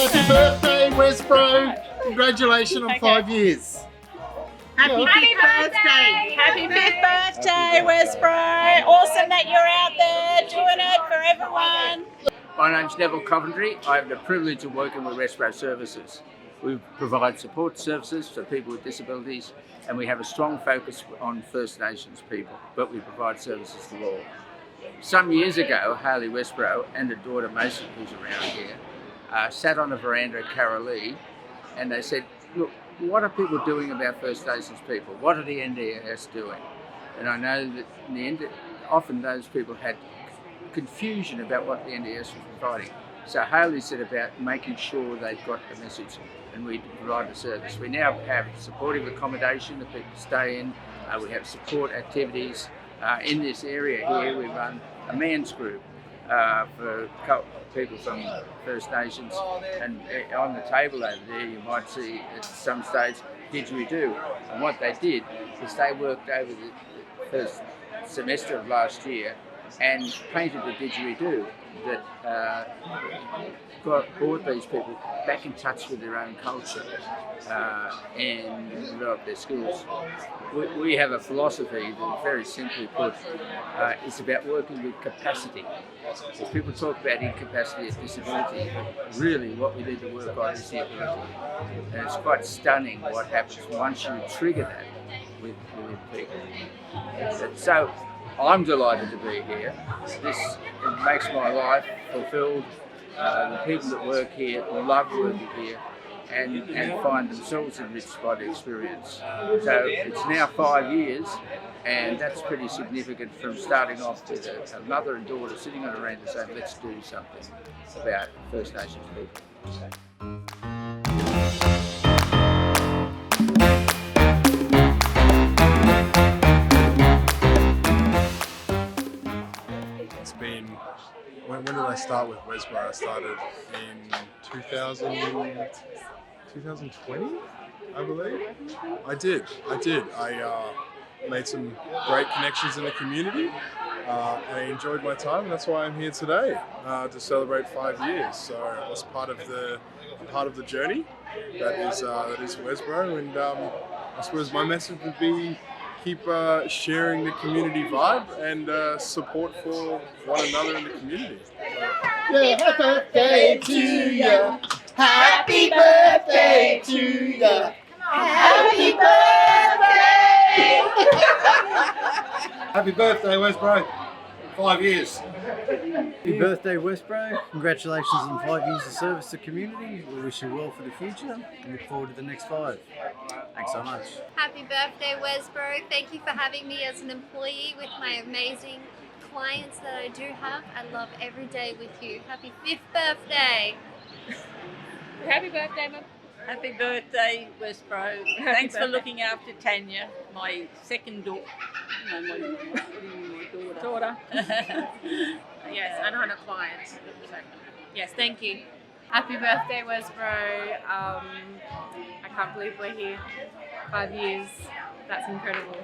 Happy birthday, Wesbro! Congratulations on 5 years. Happy birthday! Happy 5th birthday, Wesbro! Awesome that you're out there doing it for everyone. My name's Neville Coventry. I have the privilege of working with Wesbro Services. We provide support services for people with disabilities, and we have a strong focus on First Nations people, but we provide services to all. Some years ago, Hayley Wesbro and her daughter Mason, who's around here, sat on a veranda at Carolee, and they said, look, what are people doing about First Nations people? What are the NDIS doing? And I know that in the end, often those people had confusion about what the NDIS was providing. So Hayley said about making sure they've got the message, and we provide the service. We now have supportive accommodation that people stay in. We have support activities. In this area here, we run a man's group for people from First Nations, and on the table over there you might see at some stage didgeridoo, and what they did is they worked over the first semester of last year and painted the didgeridoo that brought these people back in touch with their own culture and developed their skills. We have a philosophy that, very simply put, is about working with capacity. So people talk about incapacity as disability, but really what we need to work on is the ability. And it's quite stunning what happens once you trigger that with people. So I'm delighted to be here. This makes my life fulfilled. The people that work here love working here and find themselves enriched by the experience. So it's now 5 years, and that's pretty significant from starting off with a mother and daughter sitting on a veranda saying, let's do something about First Nations people. When did I start with Wesbro? I started in 2020, I believe. I did. I made some great connections in the community. And I enjoyed my time, and that's why I'm here today to celebrate 5 years. So that's part of the journey that is Wesbro, and I suppose my message would be keep sharing the community vibe and support for one another in the community. Yeah, happy birthday to you. Happy birthday to you. Happy birthday. Happy birthday, Wesbro. 5 years. Happy birthday, Wesbro. Congratulations on 5 years of service to the community. We wish you well for the future and look forward to the next 5. Thanks so much. Happy birthday, Wesbro. Thank you for having me as an employee with my amazing clients that I do have. I love every day with you. Happy 5th birthday. Happy birthday, Mum. Happy birthday, Wesbro. Thanks for looking after Tanya, my second daughter. No, my daughter. Yes, and I'm a client. So, yes, thank you. Happy birthday, Wesbro. I can't believe we're here. 5 years. That's incredible.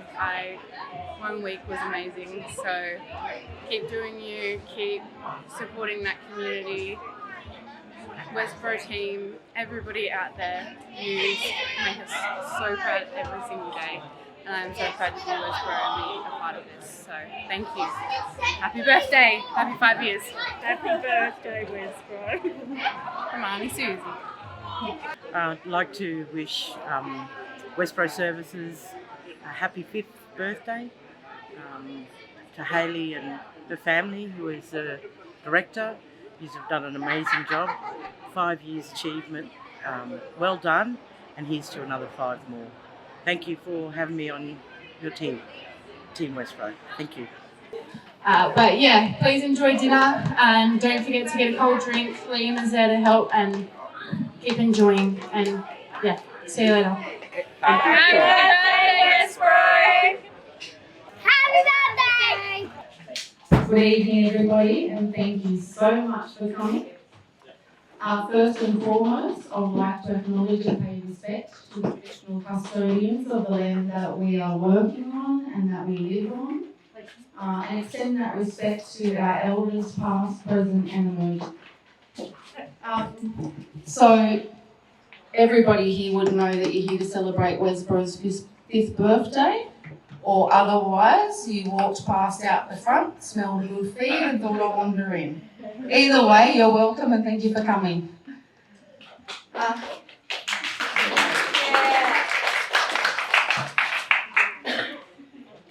1 week was amazing. So keep doing you. Keep supporting that community. Wesbro team, everybody out there, you make us so proud every single day, and I'm so proud to be Wesbro and be a part of this, so thank you. Happy birthday, happy 5 years. Happy birthday, Wesbro. From Auntie Susie. I'd like to wish Wesbro Services a happy 5th birthday, to Hayley and the family, who is the director. You've done an amazing job. 5 years achievement, well done, and here's to another 5 more. Thank you for having me on your team, Team Wesbro. Thank you. But yeah, please enjoy dinner, and don't forget to get a cold drink. Liam is there to help, and keep enjoying, and yeah, see you later. Happy birthday, Wesbro! Happy birthday! Good evening, everybody, and thank you so much for coming. First and foremost, I would like to acknowledge and pay respect to the traditional custodians of the land that we are working on and that we live on, and extend that respect to our elders past, present and emerging. So everybody here would know that you're here to celebrate Wesbro's fifth birthday, or otherwise you walked past out the front, smelled a good feed and thought I'd wander in. Either way, you're welcome and thank you for coming.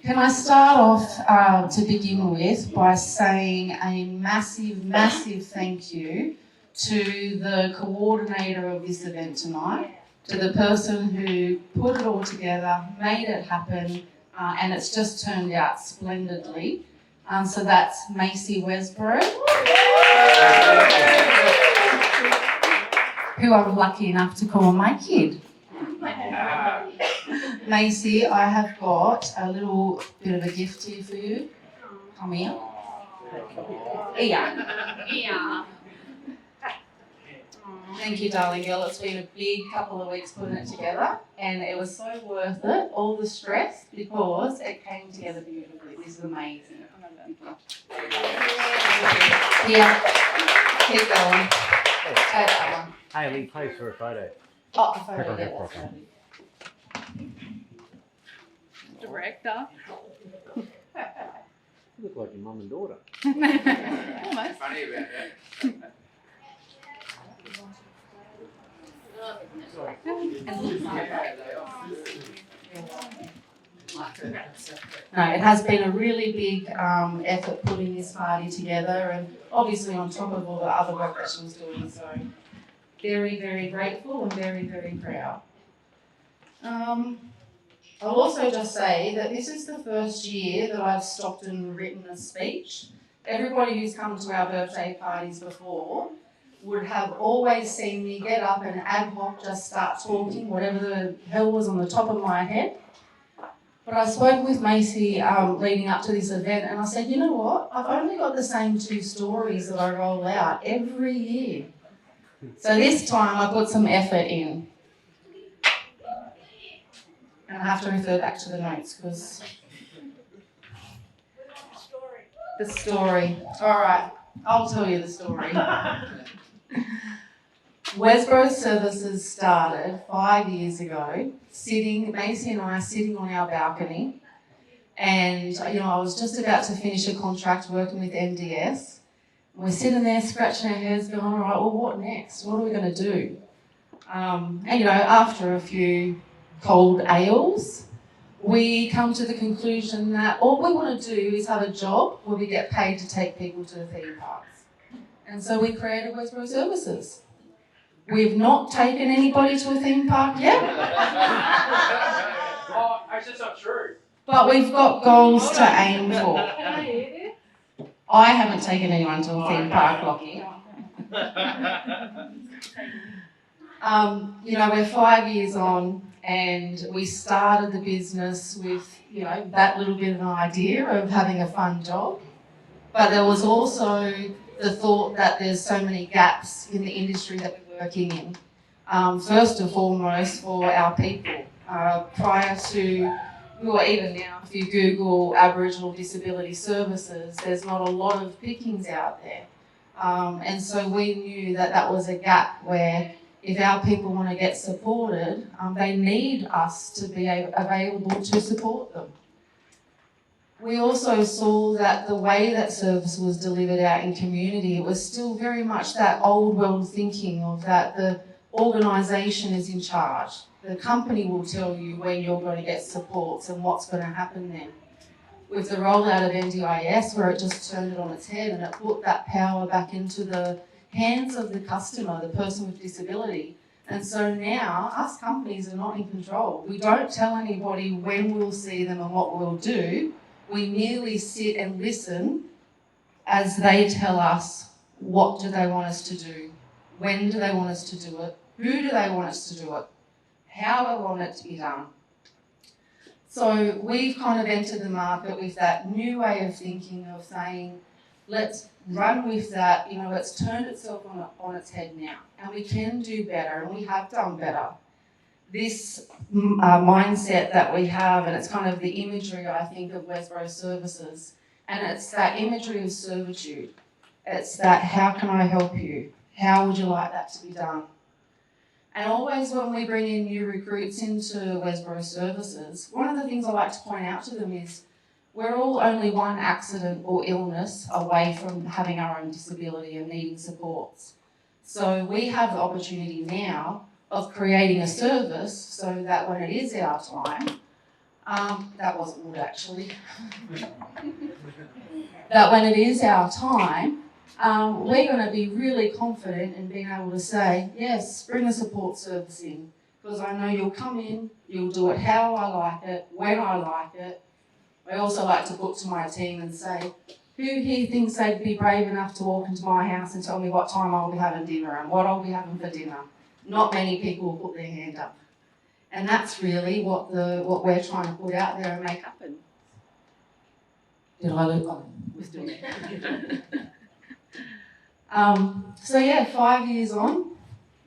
Can I start off to begin with by saying a massive, massive thank you to the coordinator of this event tonight, to the person who put it all together, made it happen, and it's just turned out splendidly. So that's Macy Wesbro, who I'm lucky enough to call my kid. Macy, I have got a little bit of a gift here for you. Come here. Yeah. Thank you, darling girl. It's been a big couple of weeks putting it together, and it was so worth it, all the stress, because it came together beautifully. This is amazing. Yeah. Keep going. Take that one. Hey, Lee, place for a photo. Oh, a photo, yeah, that's right. Director. You look like your mum and daughter. Almost. Funny about that. No, it has been a really big effort putting this party together, and obviously on top of all the other work that she was doing, so very, very grateful and very, very proud. I'll also just say that this is the first year that I've stopped and written a speech. Everybody who's come to our birthday parties before would have always seen me get up and ad hoc just start talking, whatever the hell was on the top of my head. But I spoke with Macy leading up to this event, and I said, you know what? I've only got the same 2 stories that I roll out every year. So this time I put some effort in. And I have to refer back to the notes because... The story. All right, I'll tell you the story. Wesbro Services started 5 years ago, Macy and I sitting on our balcony, and I was just about to finish a contract working with NDS. We're sitting there scratching our heads going, all right, well, what next? What are we going to do? And after a few cold ales, we come to the conclusion that all we want to do is have a job where we get paid to take people to the theme parks. And so we created Wesbro Services. We've not taken anybody to a theme park yet. Oh, actually, that's not true. But we've got goals to aim for. I haven't taken anyone to a theme park, Lockie. We're 5 years on, and we started the business with, that little bit of an idea of having a fun job. But there was also the thought that there's so many gaps in the industry that we're working in. First and foremost for our people. Prior to, or even now, if you Google Aboriginal Disability Services, there's not a lot of pickings out there. And so we knew that that was a gap where if our people want to get supported, they need us to be available to support them. We also saw that the way that service was delivered out in community, it was still very much that old world thinking of that the organisation is in charge. The company will tell you when you're going to get supports and what's going to happen then. With the rollout of NDIS, where it just turned it on its head and it put that power back into the hands of the customer, the person with disability. And so now, us companies are not in control. We don't tell anybody when we'll see them and what we'll do. We merely sit and listen as they tell us what do they want us to do, when do they want us to do it, who do they want us to do it, how they want it to be done. So we've kind of entered the market with that new way of thinking of saying, let's run with that, it's turned itself on its head now, and we can do better, and we have done better. This mindset that we have, and it's kind of the imagery, I think, of Wesbro Services, and it's that imagery of servitude. It's that, how can I help you? How would you like that to be done? And always when we bring in new recruits into Wesbro Services, one of the things I like to point out to them is we're all only one accident or illness away from having our own disability and needing supports. So we have the opportunity now of creating a service so that when it is our time, that wasn't wood actually, that when it is our time, we're going to be really confident in being able to say, yes, bring a support service in, because I know you'll come in, you'll do it how I like it, when I like it. I also like to look to my team and say, who here thinks they'd be brave enough to walk into my house and tell me what time I'll be having dinner and what I'll be having for dinner? Not many people will put their hand up. And that's really what we're trying to put out there and make happen. Did I look? Oh, we're still there. So yeah, 5 years on,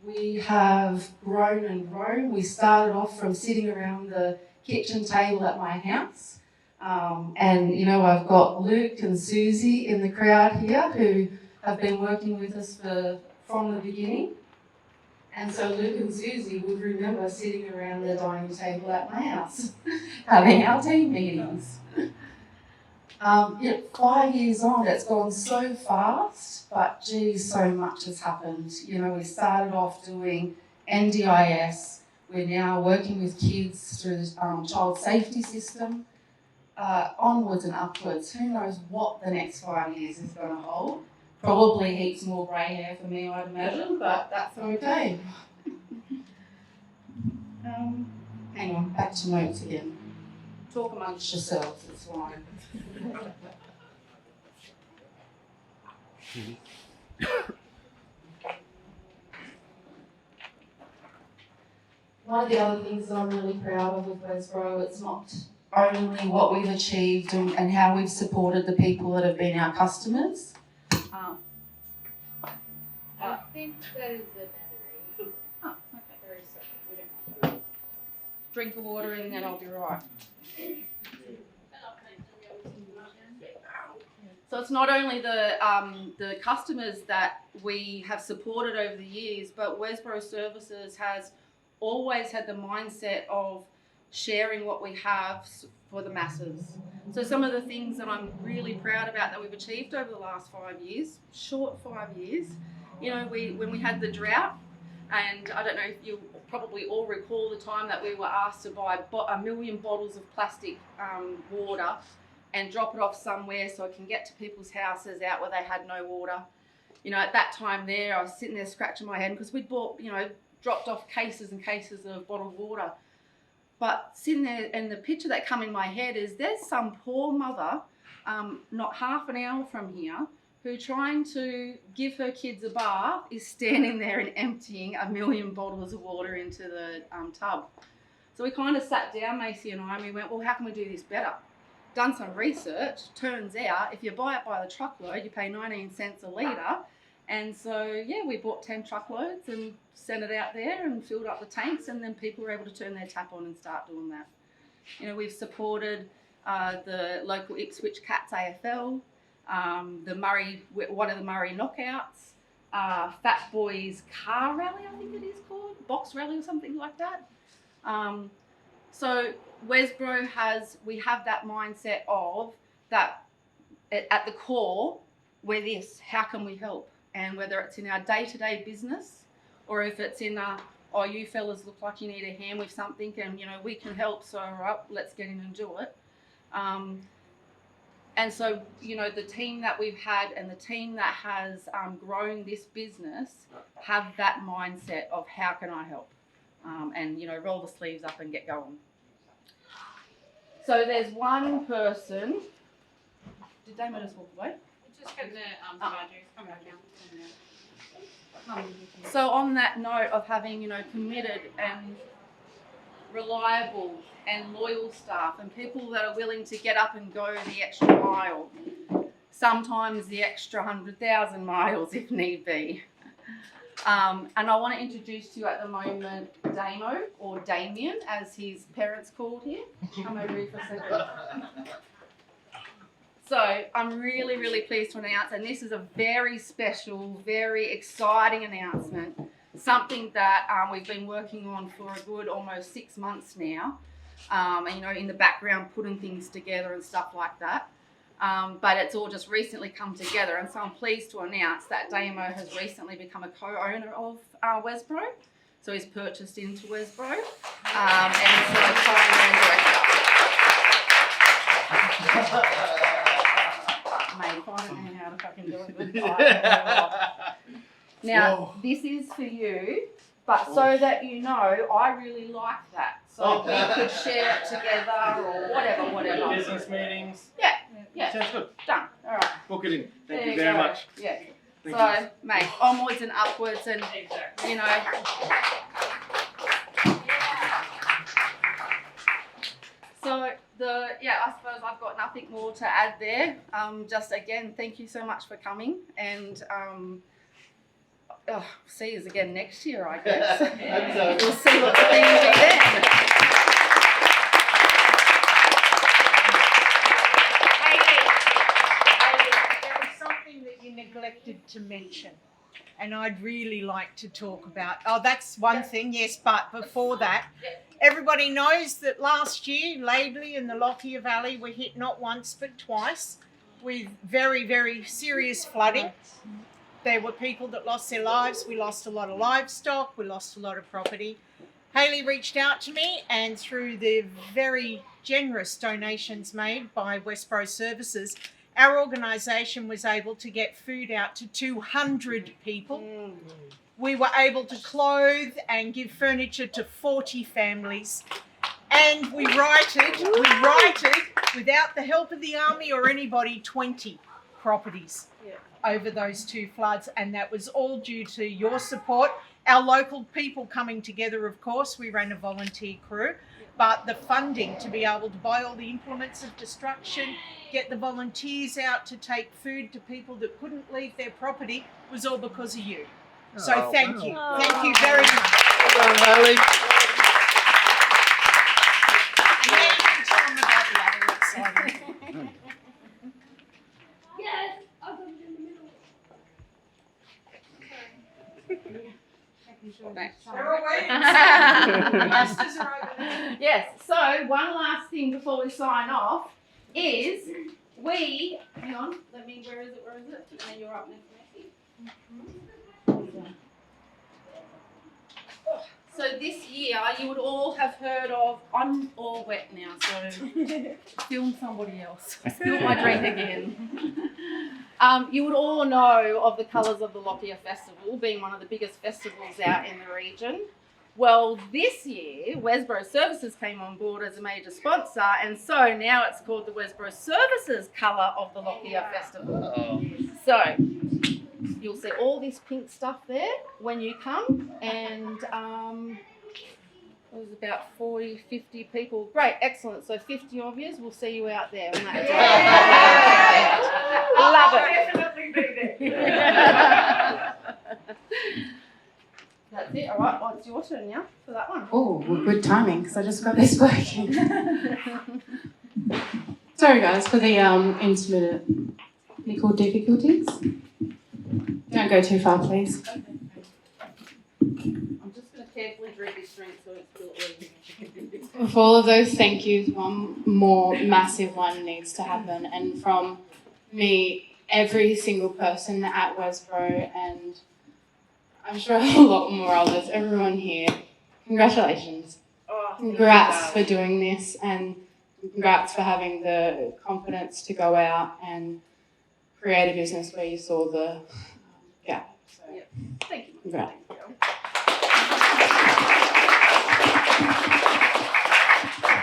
we have grown and grown. We started off from sitting around the kitchen table at my house. And you know, I've got Luke and Susie in the crowd here who have been working with us from the beginning. And so Luke and Susie would remember sitting around the dining table at my house, having our team meetings. 5 years on, it's gone so fast, but geez, so much has happened. You know, we started off doing NDIS. We're now working with kids through the child safety system. Onwards and upwards. Who knows what the next 5 years is going to hold? Probably heaps more grey hair for me, I'd imagine, but that's okay. Hang on, back to notes again. Talk amongst yourselves, it's fine. One of the other things that I'm really proud of with Wesbro, it's not only what we've achieved and how we've supported the people that have been our customers. I think that is the battery. Oh, okay. Very sorry. We don't have to drink of water and then I'll be right. So it's not only the customers that we have supported over the years, but Wesbro Services has always had the mindset of sharing what we have for the masses. So some of the things that I'm really proud about that we've achieved over the last 5 years, short 5 years, you know, when we had the drought, and I don't know if you probably all recall the time that we were asked to buy 1 million bottles of plastic water and drop it off somewhere so it can get to people's houses out where they had no water. You know, at that time there, I was sitting there scratching my head because we'd bought, you know, dropped off cases and cases of bottled water. But sitting there, and the picture that come in my head is there's some poor mother, not half an hour from here, who trying to give her kids a bath is standing there and emptying 1 million bottles of water into the tub. So we kind of sat down, Macy and I, and we went, well, how can we do this better? Done some research. Turns out if you buy it by the truckload, you pay 19 cents a litre. And so, yeah, we bought 10 truckloads and sent it out there and filled up the tanks, and then people were able to turn their tap on and start doing that. You know, we've supported the local Ipswich Cats AFL, the Murray, one of the Murray Knockouts, Fat Boys Car Rally, I think it is called, Box Rally or something like that. So Wesbro we have that mindset of that at the core, we're this, how can we help? And whether it's in our day-to-day business or if it's in oh, you fellas look like you need a hand with something and, you know, we can help, so right, let's get in and do it. And so, you know, the team that we've had and the team that has grown this business have that mindset of how can I help? And, you know, roll the sleeves up and get going. So there's one person. Did they let us walk away? Just get the chargers. Come back down. So on that note of having, you know, committed and reliable and loyal staff and people that are willing to get up and go the extra mile, sometimes the extra 100,000 miles if need be. And I want to introduce to you at the moment Damo, or Damien as his parents called him. Come over here for a second. So I'm really, really pleased to announce, and this is a very special, very exciting announcement, something that we've been working on for a good almost 6 months now, and you know, in the background putting things together and stuff like that. But it's all just recently come together, and so I'm pleased to announce that Damo has recently become a co-owner of Wesbro. So he's purchased into Wesbro, and so co-owner and director. Mate, if I don't know how to fucking do it. Now, this is for you, but so that you know, I really like that. So we could share it together or whatever. Business meetings. Yeah. Sounds good. Done. All right. Book it in. Thank There you very go. much. Yeah. Thank So, you. mate, onwards and upwards, and you know. So I suppose I've got nothing more to add there. Just again, thank you so much for coming, and see you again next year, I guess. We'll see what the theme will be then. There was something that you neglected to mention, and I'd really like to talk about. Oh, that's one thing, yes, but before that, everybody knows that last year, Laidley and the Lockyer Valley were hit not once but twice with very, very serious flooding. There were people that lost their lives. We lost a lot of livestock. We lost a lot of property. Hayley reached out to me, and through the very generous donations made by Wesbro Services, our organisation was able to get food out to 200 people. We were able to clothe and give furniture to 40 families. And we righted, without the help of the army or anybody, 20 properties over those 2 floods. And that was all due to your support. Our local people coming together, of course. We ran a volunteer crew. But the funding to be able to buy all the implements of destruction, get the volunteers out to take food to people that couldn't leave their property was all because of you. So thank you. Thank you very much. Well done, Hayley. And now you can tell them about the other exciting. Yes, I'll put it in the middle. They're all waiting. Masters are over there. Yes, so one last thing before we sign off is hang on, where is it? And you're up next, Matthew. So this year, you would all have heard of, I'm all wet now, so film somebody else. Spill my drink again. You would all know of the Colours of the Lockyer Festival being one of the biggest festivals out in the region. Well, this year, Wesbro Services came on board as a major sponsor, and so now it's called the Wesbro Services Colour of the Lockyer Festival. So you'll see all this pink stuff there when you come, and there's about 40, 50 people. Great, excellent. So 50 of you, we'll see you out there on that day. Love it. Definitely be there. That's it. All right, well, it's your turn now for that one. Oh, well, good timing because I just got this working. Sorry guys for the intermittent technical difficulties. Don't go too far, please. I'm just going to carefully drink this drink so it's still easy. For all of those thank yous, one more massive one needs to happen, and from me, every single person at Wesbro, and I'm sure a lot more others, everyone here, congratulations. Congrats for doing this, and congrats for having the confidence to go out and create a business where you saw the gap. So, thank you. Congrats.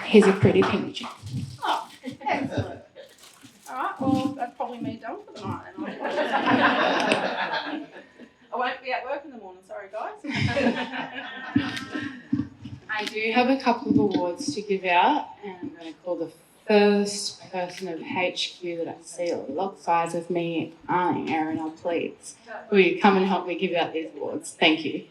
Here's a pretty picture. Oh, excellent. All right, well, that's probably me done for the night. I won't be at work in the morning, sorry guys. I do have a couple of awards to give out, and I'm going to call the first person of HQ that I see alongside of me, Erin, please. Will you come and help me give out these awards? Thank you.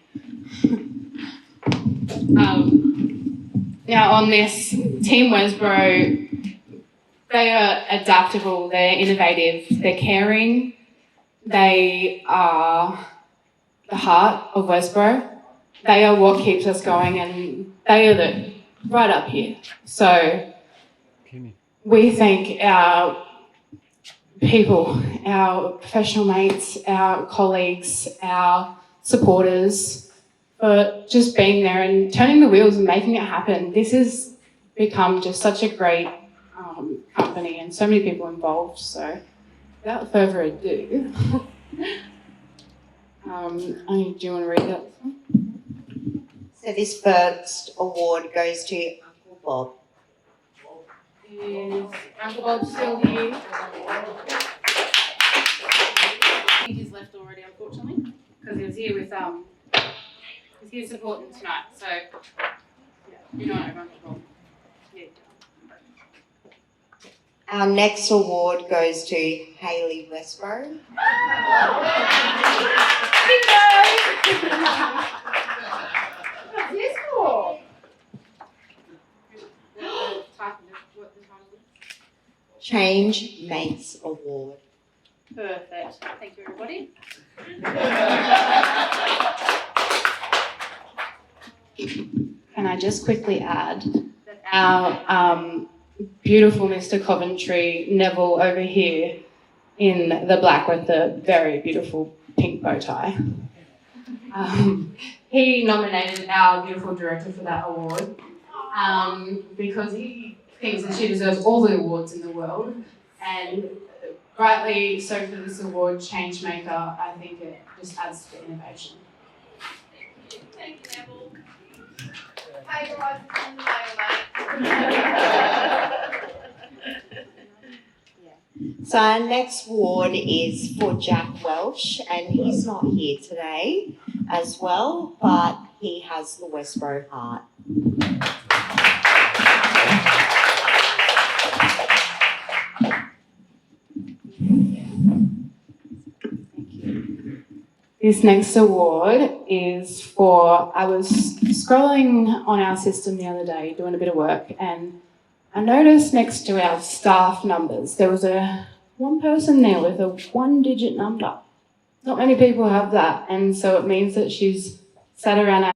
Now on this, Team Wesbro They are adaptable, they're innovative, they're caring, they are the heart of Wesbro. They are what keeps us going, and they are right up here. So we thank our people, our professional mates, our colleagues, our supporters for just being there and turning the wheels and making it happen. This has become just such a great company and so many people involved. So without further ado, do you want to read that? So this first award goes to Uncle Bob. Is Uncle Bob still here? He's left already, unfortunately, because he was here with he's here supporting tonight. So yeah, you know Uncle Bob. Yeah. Our next award goes to Hayley Wesbro. What's this for? Change Mates Award. Perfect. Thank you, everybody. Can I just quickly add that our beautiful Mr. Coventry, Neville, over here in the black with the very beautiful pink bow tie. He nominated our beautiful director for that award because he thinks that she deserves all the awards in the world, and rightly so for this award, Changemaker. I think it just adds to innovation. Thank you, Neville. Hey guys, it's on the Yeah. So our next award is for Jack Welsh, and he's not here today as well, but he has the Wesbro heart. This next award is for, I was scrolling on our system the other day doing a bit of work, and I noticed next to our staff numbers there was one person there with a 1-digit number. Not many people have that, and so it means that she's sat around our...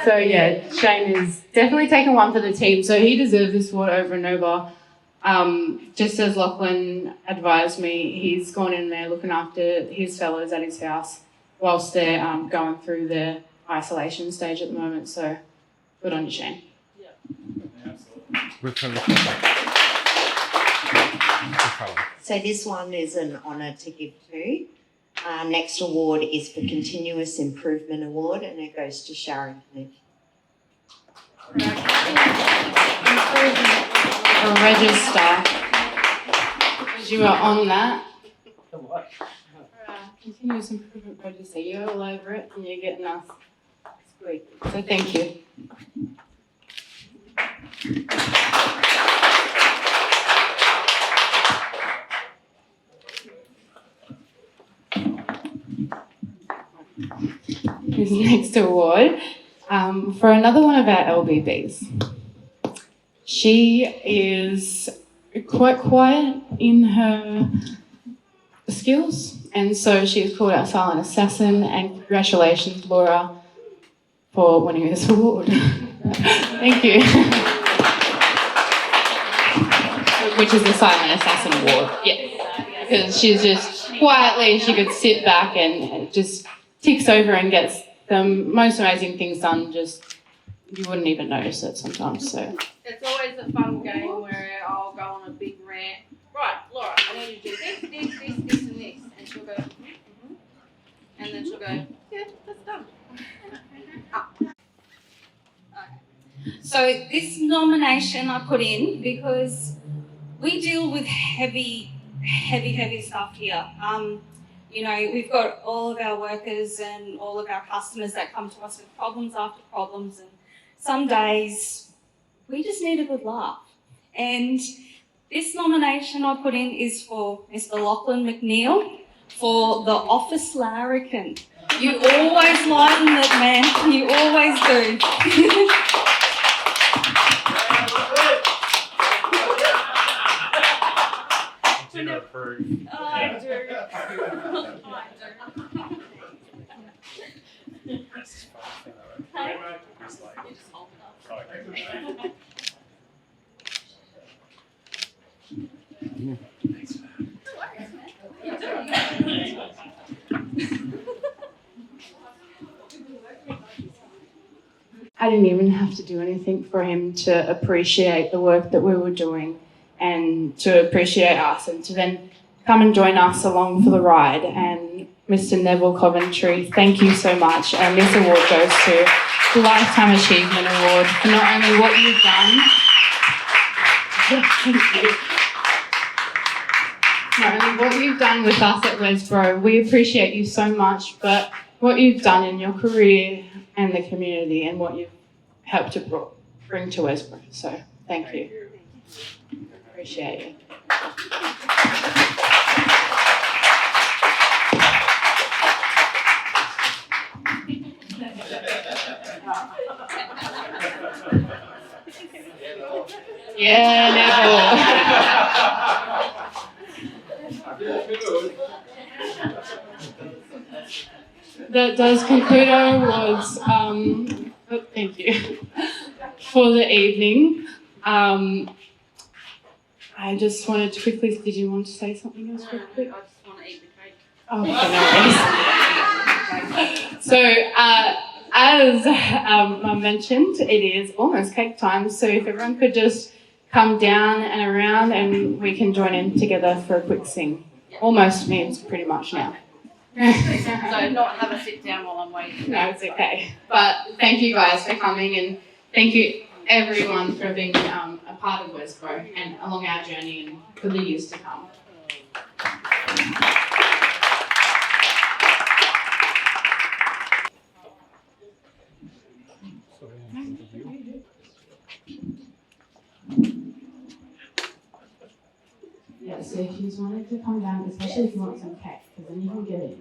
So yeah, Shane is definitely taken one for the team, so he deserves this award over and over. Just as Lachlan advised me, he's gone in there looking after his fellows at his house whilst they're going through their isolation stage at the moment. So good on you, Shane. Yeah, absolutely. So this one is an honour to give to. Our next award is for Continuous Improvement Award, and it goes to Sharon Knick. A register. Because you are on that. Continuous improvement register. You're all over it and you're getting us squeak. So thank you. This next award for another one of our LBBs. She is quite quiet in her skills, and so she is called our silent assassin, and congratulations, Laura, for winning this award. Thank you. Which is the silent assassin award, yeah. Because she's just quietly, she could sit back and just ticks over and gets the most amazing things done, just you wouldn't even notice it sometimes, so. It's always a fun game where I'll go on a big rant. Right, Laura, I need you to do this, and this. And she'll go, and then she'll go, yeah, that's done. So this nomination I put in because we deal with heavy stuff here. You know, we've got all of our workers and all of our customers that come to us with problems after problems, and some days we just need a good laugh. And this nomination I put in is for Mr. Lachlan McNeil for the office larrikin. You always lighten it, man. You always do. I didn't even have to do anything for him to appreciate the work that we were doing and to appreciate us and to then come and join us along for the ride. And Mr. Neville Coventry, thank you so much. And this award goes to the Lifetime Achievement Award for not only what you've done, thank you. Not only what you've done with us at Wesbro, we appreciate you so much, but what you've done in your career and the community and what you've helped to bring to Wesbro. So thank you. Appreciate you. Yeah, Neville. That does conclude our awards. Thank you for the evening. I just wanted to quickly. Did you want to say something else quickly? I just want to eat the cake. Oh, okay, no worries. So, as I mentioned, it is almost cake time. So, if everyone could just come down and around, and we can join in together for a quick sing. Almost means pretty much now. So not have a sit down while I'm waiting. No, it's okay. But thank you guys for coming, and thank you everyone for being a part of Wesbro and along our journey and for the years to come. Yeah, so if you wanted to come down, especially if you want some cake, because then you can get it.